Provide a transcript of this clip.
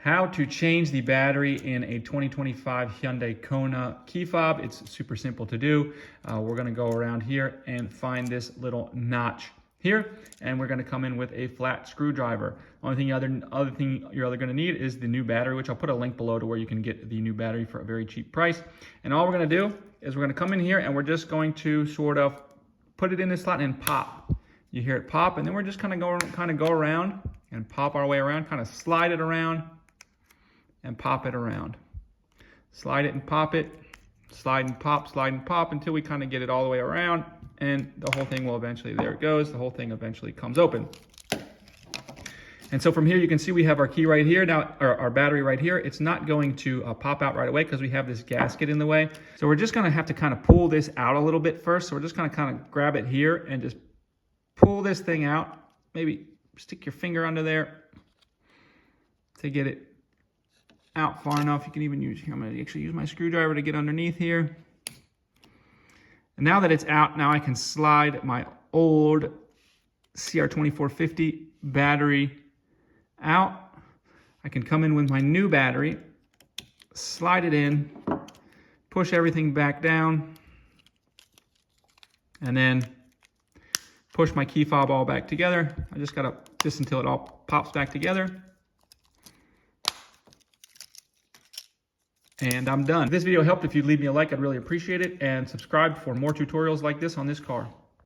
How to change the battery in a 2025 Hyundai Kona key fob. It's super simple to do. We're gonna go around here and find this little notch here, and we're gonna come in with a flat screwdriver. Other thing you're gonna need is the new battery, which I'll put a link below to where you can get the new battery for a very cheap price. And all we're gonna do is we're gonna come in here and we're just going to sort of put it in this slot and pop. You hear it pop, and then we're just kind of go around and pop our way around, kind of slide it around and pop it around. Slide it and pop it, slide and pop until we kind of get it all the way around, and the whole thing will eventually, there it goes, the whole thing eventually comes open. And so from here you can see we have our key right here now, or our battery right here. It's not going to pop out right away because we have this gasket in the way. So we're just gonna have to kind of pull this out a little bit first. So we're just gonna kind of grab it here and just pull this thing out. Maybe stick your finger under there to get it out far enough. You can even use, I'm gonna actually use my screwdriver to get underneath here. And now that it's out, now I can slide my old CR2450 battery out. I can come in with my new battery, slide it in, push everything back down, and then push my key fob all back together. I just gotta, just until it all pops back together. And I'm done. If this video helped, if you'd leave me a like, I'd really appreciate it. And subscribe for more tutorials like this on this car.